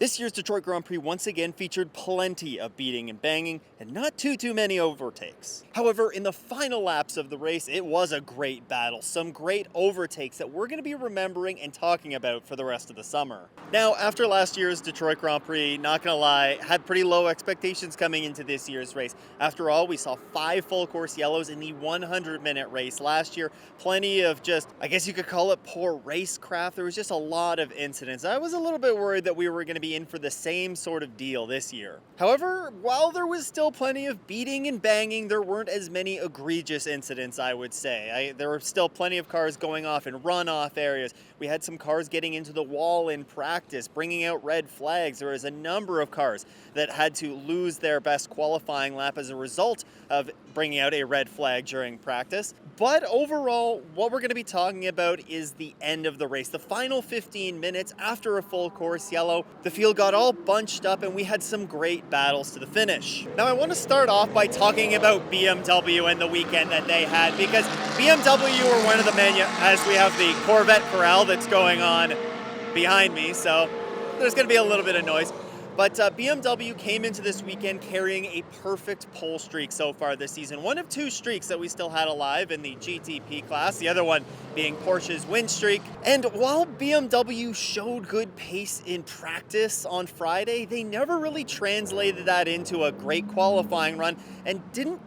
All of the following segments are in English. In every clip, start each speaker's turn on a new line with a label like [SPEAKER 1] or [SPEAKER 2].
[SPEAKER 1] This year's Detroit Grand Prix once again featured plenty of beating and banging and not too many overtakes. However, in the final laps of the race, it was a great battle. Some great overtakes that we're going to be remembering and talking about for the rest of the summer. Now, after last year's Detroit Grand Prix, not going to lie, had pretty low expectations coming into this year's race. After all, we saw 5 full course yellows in the 100-minute race last year. Plenty of just, I guess you could call it poor racecraft. There was just a lot of incidents. I was a little bit worried that we were going to be in for the same sort of deal this year. However, while there was still plenty of beating and banging, there weren't as many egregious incidents, I would say. There were still plenty of cars going off in runoff areas. We had some cars getting into the wall in practice, bringing out red flags. There was a number of cars that had to lose their best qualifying lap as a result of bringing out a red flag during practice. But overall, what we're going to be talking about is the end of the race. The final 15 minutes after a full course yellow, the field got all bunched up and we had some great battles to the finish. Now I want to start off by talking about BMW and the weekend that they had, because BMW were one of the as we have the Corvette Corral that's going on behind me, so there's going to be a little bit of noise. But BMW came into this weekend carrying a perfect pole streak so far this season. One of 2 streaks that we still had alive in the GTP class, the other one being Porsche's win streak. And while BMW showed good pace in practice on Friday, they never really translated that into a great qualifying run and didn't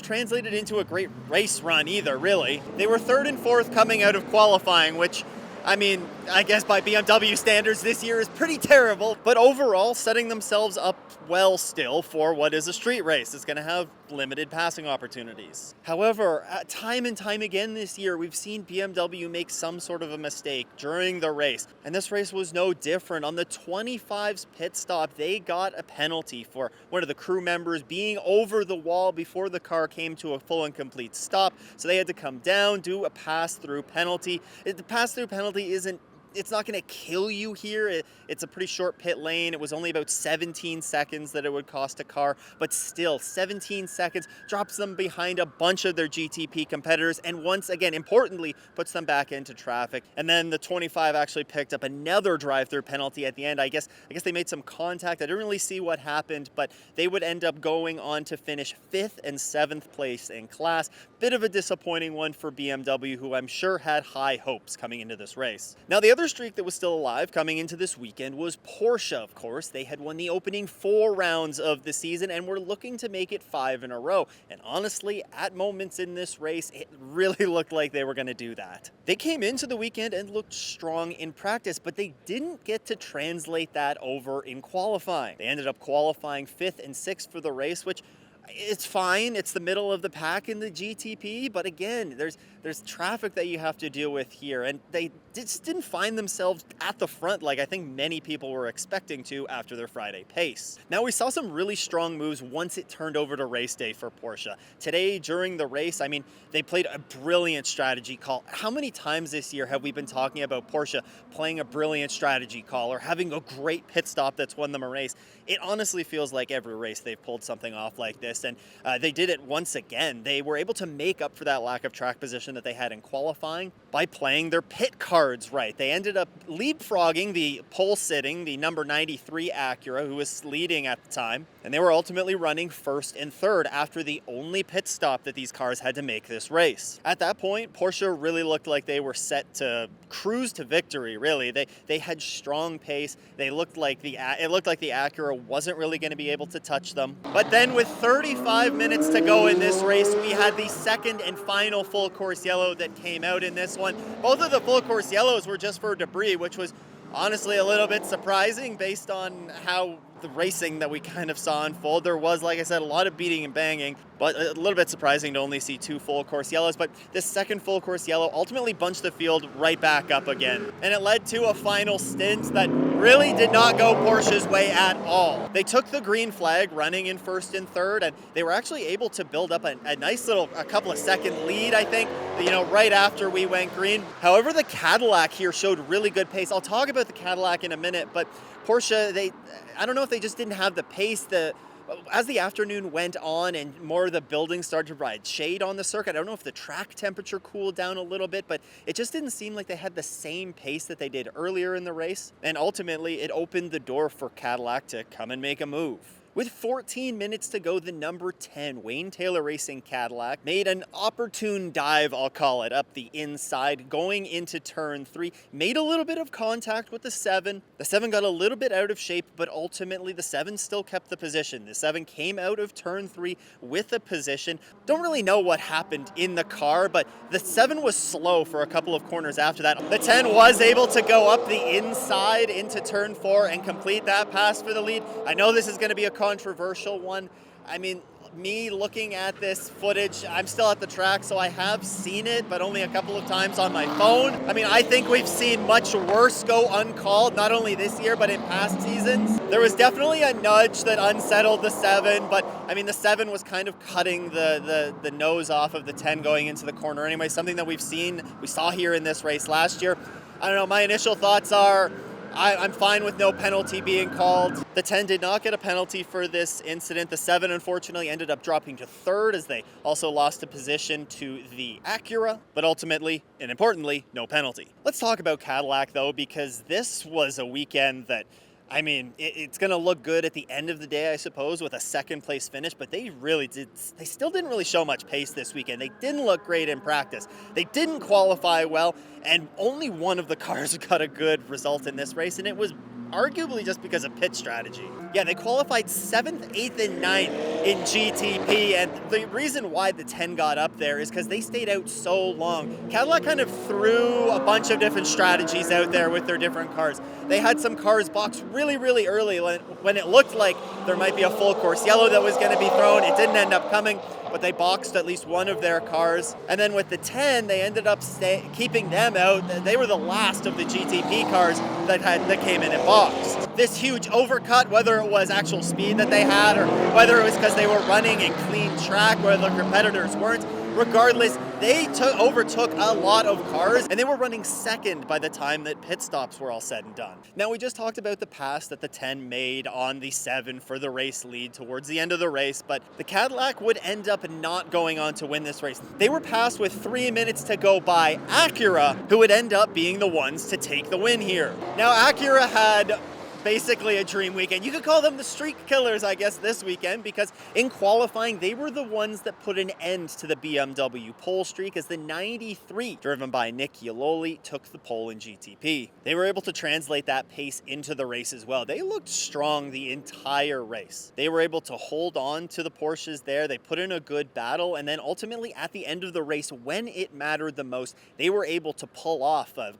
[SPEAKER 1] translate it into a great race run either, really. They were 3rd and 4th coming out of qualifying, which, I mean, I guess by BMW standards this year is pretty terrible, but overall setting themselves up well still for what is a street race. It's going to have limited passing opportunities. However, time and time again this year, we've seen BMW make some sort of a mistake during the race, and this race was no different. On the 25's pit stop, they got a penalty for one of the crew members being over the wall before the car came to a full and complete stop, so they had to come down, do a pass-through penalty. The pass-through penalty it's not going to kill you here. It's a pretty short pit lane. It was only about 17 seconds that it would cost a car, but still 17 seconds drops them behind a bunch of their GTP competitors, and once again, importantly, puts them back into traffic. And then the 25 actually picked up another drive-through penalty at the end. I guess they made some contact. I didn't really see what happened, but they would end up going on to finish 5th and 7th place in class. Bit of a disappointing one for BMW, who I'm sure had high hopes coming into this race. Now, the other streak that was still alive coming into this weekend was Porsche, of course. They had won the opening 4 rounds of the season and were looking to make it 5 in a row. And honestly, at moments in this race, it really looked like they were going to do that. They came into the weekend and looked strong in practice, but they didn't get to translate that over in qualifying. They ended up qualifying 5th and 6th for the race, which it's fine. It's the middle of the pack in the GTP, but again, there's traffic that you have to deal with here, and they just didn't find themselves at the front like I think many people were expecting to after their Friday pace. Now, we saw some really strong moves once it turned over to race day for Porsche. Today, during the race, I mean, they played a brilliant strategy call. How many times this year have we been talking about Porsche playing a brilliant strategy call or having a great pit stop that's won them a race? It honestly feels like every race they've pulled something off like this, and they did it once again. They were able to make up for that lack of track position that they had in qualifying by playing their pit cards right. They ended up leapfrogging the pole sitting, the number 93 Acura, who was leading at the time, and they were ultimately running 1st and 3rd after the only pit stop that these cars had to make this race. At that point, Porsche really looked like they were set to cruise to victory, really. They had strong pace. It looked like the Acura wasn't really going to be able to touch them. But then with 35 minutes to go in this race, we had the second and final full course yellow that came out in this one. Both of the full course yellows were just for debris, which was honestly a little bit surprising based on how the racing that we kind of saw unfold. There was, like I said, a lot of beating and banging, but a little bit surprising to only see 2 full course yellows. But this second full course yellow ultimately bunched the field right back up again. And it led to a final stint that really did not go Porsche's way at all. They took the green flag running in 1st and 3rd, and they were actually able to build up a nice little, a couple of second lead, I think, right after we went green. However, the Cadillac here showed really good pace. I'll talk about the Cadillac in a minute, but Porsche, I don't know if they just didn't have the pace. As the afternoon went on and more of the buildings started to provide shade on the circuit, I don't know if the track temperature cooled down a little bit, but it just didn't seem like they had the same pace that they did earlier in the race. And ultimately, it opened the door for Cadillac to come and make a move. With 14 minutes to go, the number 10 Wayne Taylor Racing Cadillac made an opportune dive, I'll call it, up the inside, going into turn 3, made a little bit of contact with the 7. The 7 got a little bit out of shape, but ultimately the 7 still kept the position. The 7 came out of turn 3 with a position. Don't really know what happened in the car, but the 7 was slow for a couple of corners after that. The 10 was able to go up the inside into turn 4 and complete that pass for the lead. I know this is going to be a controversial one. I mean, me looking at this footage, I'm still at the track, so I have seen it, but only a couple of times on my phone. I mean, I think we've seen much worse go uncalled, not only this year, but in past seasons. There was definitely a nudge that unsettled the 7, but I mean, the 7 was kind of cutting the nose off of the 10 going into the corner anyway, something that we saw here in this race last year. I don't know, my initial thoughts are, I'm fine with no penalty being called. The 10 did not get a penalty for this incident. The 7 unfortunately ended up dropping to 3rd as they also lost a position to the Acura, but ultimately and importantly, no penalty. Let's talk about Cadillac though, because this was a weekend that, I mean, it's going to look good at the end of the day, I suppose, with a 2nd place finish, but they still didn't really show much pace this weekend. They didn't look great in practice. They didn't qualify well, and only one of the cars got a good result in this race, and it was arguably just because of pit strategy. Yeah, they qualified 7th, 8th, and 9th in GTP, and the reason why the 10 got up there is because they stayed out so long. Cadillac kind of threw a bunch of different strategies out there with their different cars. They had some cars boxed really, really early when it looked like there might be a full course yellow that was going to be thrown. It didn't end up coming, but they boxed at least one of their cars. And then with the 10, they ended up keeping them out. They were the last of the GTP cars that came in and boxed. This huge overcut, whether it was actual speed that they had or whether it was because they were running in clean track where the competitors weren't, regardless, they overtook a lot of cars, and they were running 2nd by the time that pit stops were all said and done. Now, we just talked about the pass that the 10 made on the 7 for the race lead towards the end of the race, but the Cadillac would end up not going on to win this race. They were passed with 3 minutes to go by Acura, who would end up being the ones to take the win here. Now, Acura had basically a dream weekend. You could call them the streak killers, I guess, this weekend, because in qualifying, they were the ones that put an end to the BMW pole streak as the 93, driven by Nick Iololi, took the pole in GTP. They were able to translate that pace into the race as well. They looked strong the entire race. They were able to hold on to the Porsches there. They put in a good battle, and then ultimately at the end of the race, when it mattered the most, they were able to pull off a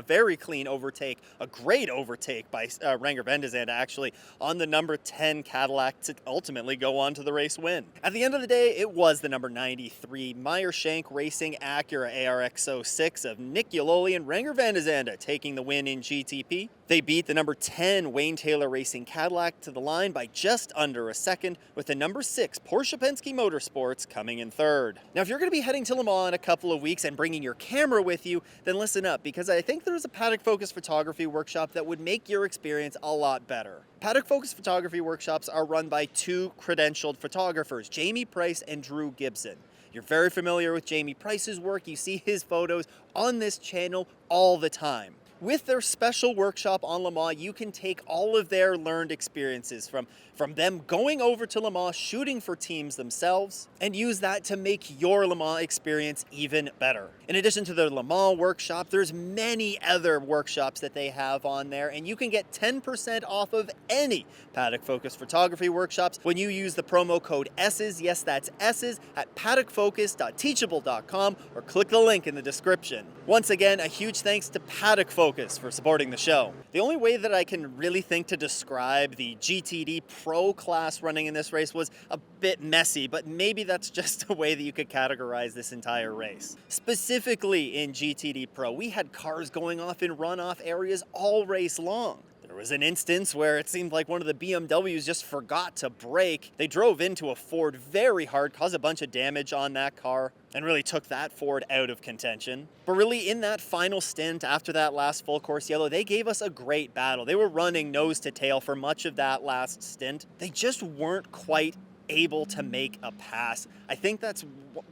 [SPEAKER 1] very clean overtake, a great overtake by Renger van der Zande actually on the number 10 Cadillac to ultimately go on to the race win. At the end of the day, it was the number 93 Meyer Shank Racing Acura ARX-06 of Nick Iololi and Renger van der Zande taking the win in GTP. They beat the number 10 Wayne Taylor Racing Cadillac to the line by just under a second, with the number 6 Porsche Penske Motorsports coming in 3rd. Now, if you're going to be heading to Le Mans in a couple of weeks and bringing your camera with you, then listen up, because I think there's a paddock focus photography workshop that would make your experience a lot better. Paddock focus photography workshops are run by 2 credentialed photographers, Jamey Price and Drew Gibson. You're very familiar with Jamey Price's work. You see his photos on this channel all the time. With their special workshop on Le Mans, you can take all of their learned experiences from them going over to Le Mans, shooting for teams themselves, and use that to make your Le Mans experience even better. In addition to their Le Mans workshop, there's many other workshops that they have on there, and you can get 10% off of any Paddock Focus photography workshops when you use the promo code ESSES, yes, that's ESSES, at paddockfocus.teachable.com, or click the link in the description. Once again, a huge thanks to Paddock Focus for supporting the show. The only way that I can really think to describe the GTD Pro class running in this race was a bit messy, but maybe that's just a way that you could categorize this entire race. Specifically in GTD Pro, we had cars going off in runoff areas all race long. There was an instance where it seemed like one of the BMWs just forgot to brake. They drove into a Ford very hard, caused a bunch of damage on that car. and really took that Ford out of contention. But really, in that final stint after that last full course yellow, they gave us a great battle. They were running nose to tail for much of that last stint. They just weren't quite able to make a pass. I think that's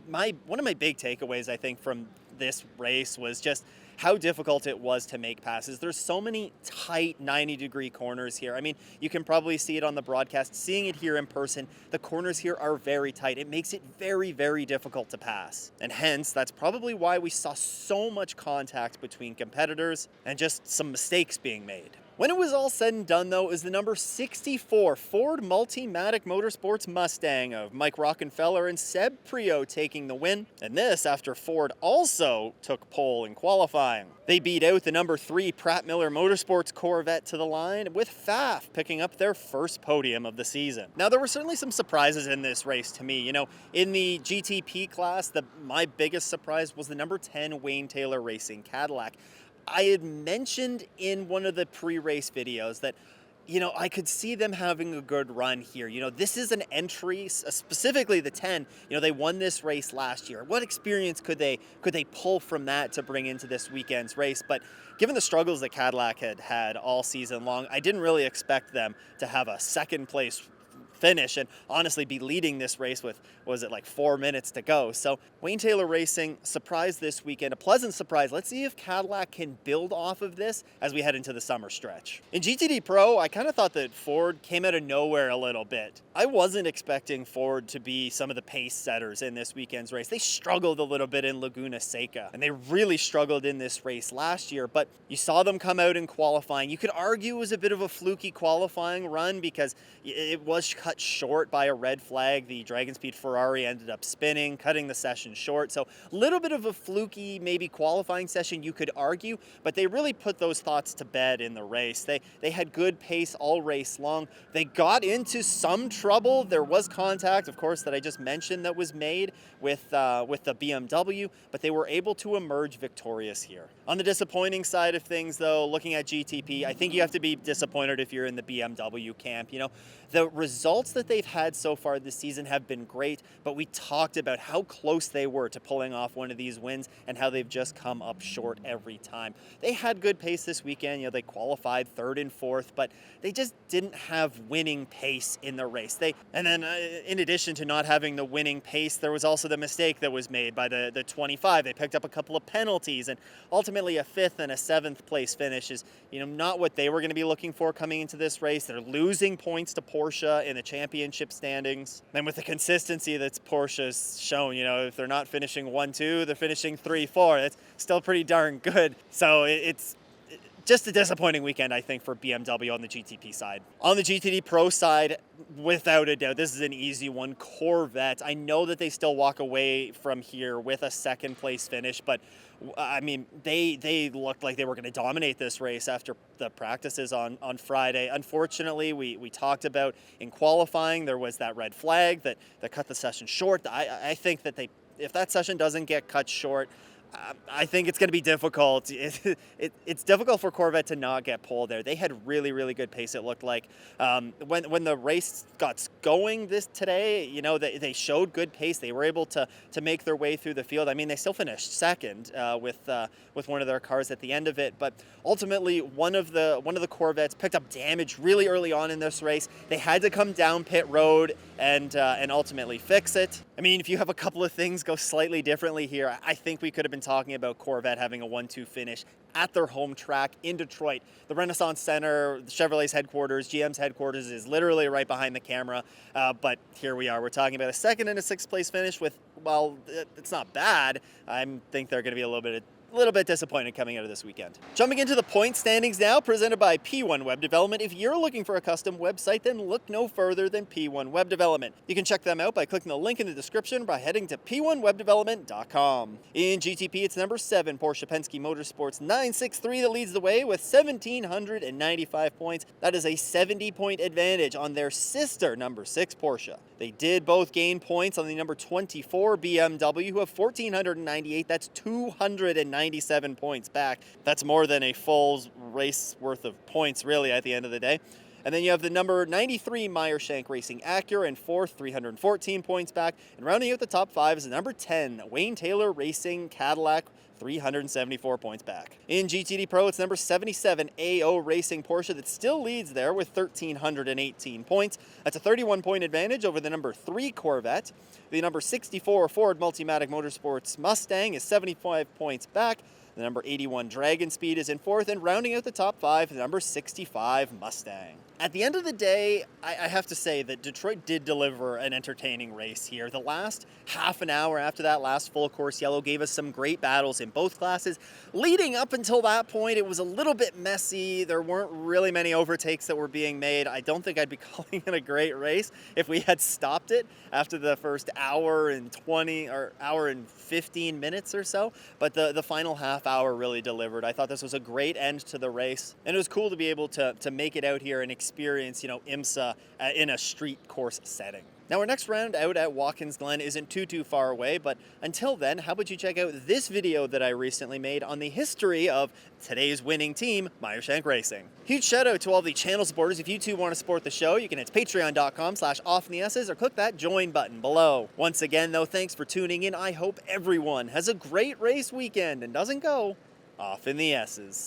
[SPEAKER 1] one of my big takeaways, I think, from this race was just how difficult it was to make passes. There's so many tight 90-degree corners here. I mean, you can probably see it on the broadcast. Seeing it here in person, the corners here are very tight. It makes it very, very difficult to pass. And hence, that's probably why we saw so much contact between competitors and just some mistakes being made. When it was all said and done, though, it was the number 64 Ford Multimatic Motorsports Mustang of Mike Rockenfeller and Seb Prix taking the win, and this after Ford also took pole in qualifying. They beat out the number 3 Pratt Miller Motorsports Corvette to the line, with Pfaff picking up their first podium of the season. Now, there were certainly some surprises in this race to me. You know, in the GTP class, my biggest surprise was the number 10 Wayne Taylor Racing Cadillac. I had mentioned in one of the pre-race videos that, you know, I could see them having a good run here. You know, this is an entry, specifically the 10. You know, they won this race last year. What experience could they pull from that to bring into this weekend's race? But given the struggles that Cadillac had all season long, I didn't really expect them to have a second place finish and honestly be leading this race with, was it like 4 minutes to go? So Wayne Taylor Racing, surprise this weekend, a pleasant surprise. Let's see if Cadillac can build off of this as we head into the summer stretch. In GTD Pro, I kind of thought that Ford came out of nowhere a little bit. I wasn't expecting Ford to be some of the pace setters in this weekend's race. They struggled a little bit in Laguna Seca, and they really struggled in this race last year, but you saw them come out in qualifying. You could argue it was a bit of a fluky qualifying run because it was cut short by a red flag. The Dragon Speed Ferrari ended up spinning, cutting the session short. So a little bit of a fluky, maybe qualifying session, you could argue, but they really put those thoughts to bed in the race. They had good pace all race long. They got into some trouble. There was contact, of course, that I just mentioned that was made with the BMW, but they were able to emerge victorious here. On the disappointing side of things, though, looking at GTP, I think you have to be disappointed if you're in the BMW camp. You know, the results that they've had so far this season have been great, but we talked about how close they were to pulling off one of these wins and how they've just come up short every time. They had good pace this weekend. You know, they qualified 3rd and 4th, but they just didn't have winning pace in the race. And then in addition to not having the winning pace, there was also the mistake that was made by the 25. They picked up a couple of penalties, and ultimately a 5th and a 7th place finish is, you know, not what they were going to be looking for coming into this race. They're losing points to Porsche in the championship standings. And with the consistency that Porsche's shown, you know, if they're not finishing 1-2, they're finishing 3-4. That's still pretty darn good. So it's just a disappointing weekend, I think, for BMW on the GTP side. On the GTD Pro side, without a doubt, this is an easy one. Corvette. I know that they still walk away from here with a 2nd place finish, but I mean, they looked like they were going to dominate this race after the practices on Friday. Unfortunately, we talked about in qualifying, there was that red flag that cut the session short. I think that if that session doesn't get cut short, I think it's going to be difficult. It's difficult for Corvette to not get pole there. They had really, really good pace, it looked like. When the race got going today, you know, they showed good pace. They were able to make their way through the field. I mean, they still finished 2nd with one of their cars at the end of it, but ultimately one of the Corvettes picked up damage really early on in this race. They had to come down pit road and ultimately fix it. I mean, if you have a couple of things go slightly differently here, I think we could have been talking about Corvette having a 1-2 finish at their home track in Detroit. The Renaissance Center, Chevrolet's headquarters, GM's headquarters is literally right behind the camera. But here we are. We're talking about a 2nd and a 6th place finish with, well, it's not bad. I think they're going to be a little bit disappointed coming out of this weekend. Jumping into the point standings now, presented by P1 Web Development. If you're looking for a custom website, then look no further than P1 Web Development. You can check them out by clicking the link in the description by heading to p1webdevelopment.com. In GTP, it's number 7 Porsche Penske Motorsports 963 that leads the way with 1,795 points. That is a 70-point advantage on their sister number 6 Porsche. They did both gain points on the number 24 BMW, who have 1,498. That's 297 points back. That's more than a full race worth of points, really, at the end of the day. And then you have the number 93 Meyershank Racing Acura in fourth, 314 points back. And rounding out the top 5 is the number 10 Wayne Taylor Racing Cadillac, 374 points back. In GTD Pro, it's number 77 AO Racing Porsche that still leads there with 1,318 points. That's a 31-point advantage over the number 3 Corvette. The number 64 Ford Multimatic Motorsports Mustang is 75 points back. The number 81 Dragon Speed is in fourth, and rounding out the top 5, the number 65 Mustang. At the end of the day, I have to say that Detroit did deliver an entertaining race here. The last half an hour after that last full course yellow gave us some great battles in both classes. Leading up until that point, it was a little bit messy. There weren't really many overtakes that were being made. I don't think I'd be calling it a great race if we had stopped it after the first hour and 20 or hour and 15 minutes or so. But the final half hour really delivered. I thought this was a great end to the race, and it was cool to be able to make it out here and experience, Imsa in a street course setting. Now, our next round out at Watkins Glen isn't too far away, but until then, how about you check out this video that I recently made on the history of today's winning team, Meyershank Racing. Huge shout out to all the channel supporters. If you too want to support the show, you can head to patreon.com/offintheS's or click that join button below. Once again, though, thanks for tuning in. I hope everyone has a great race weekend and doesn't go off in the S's.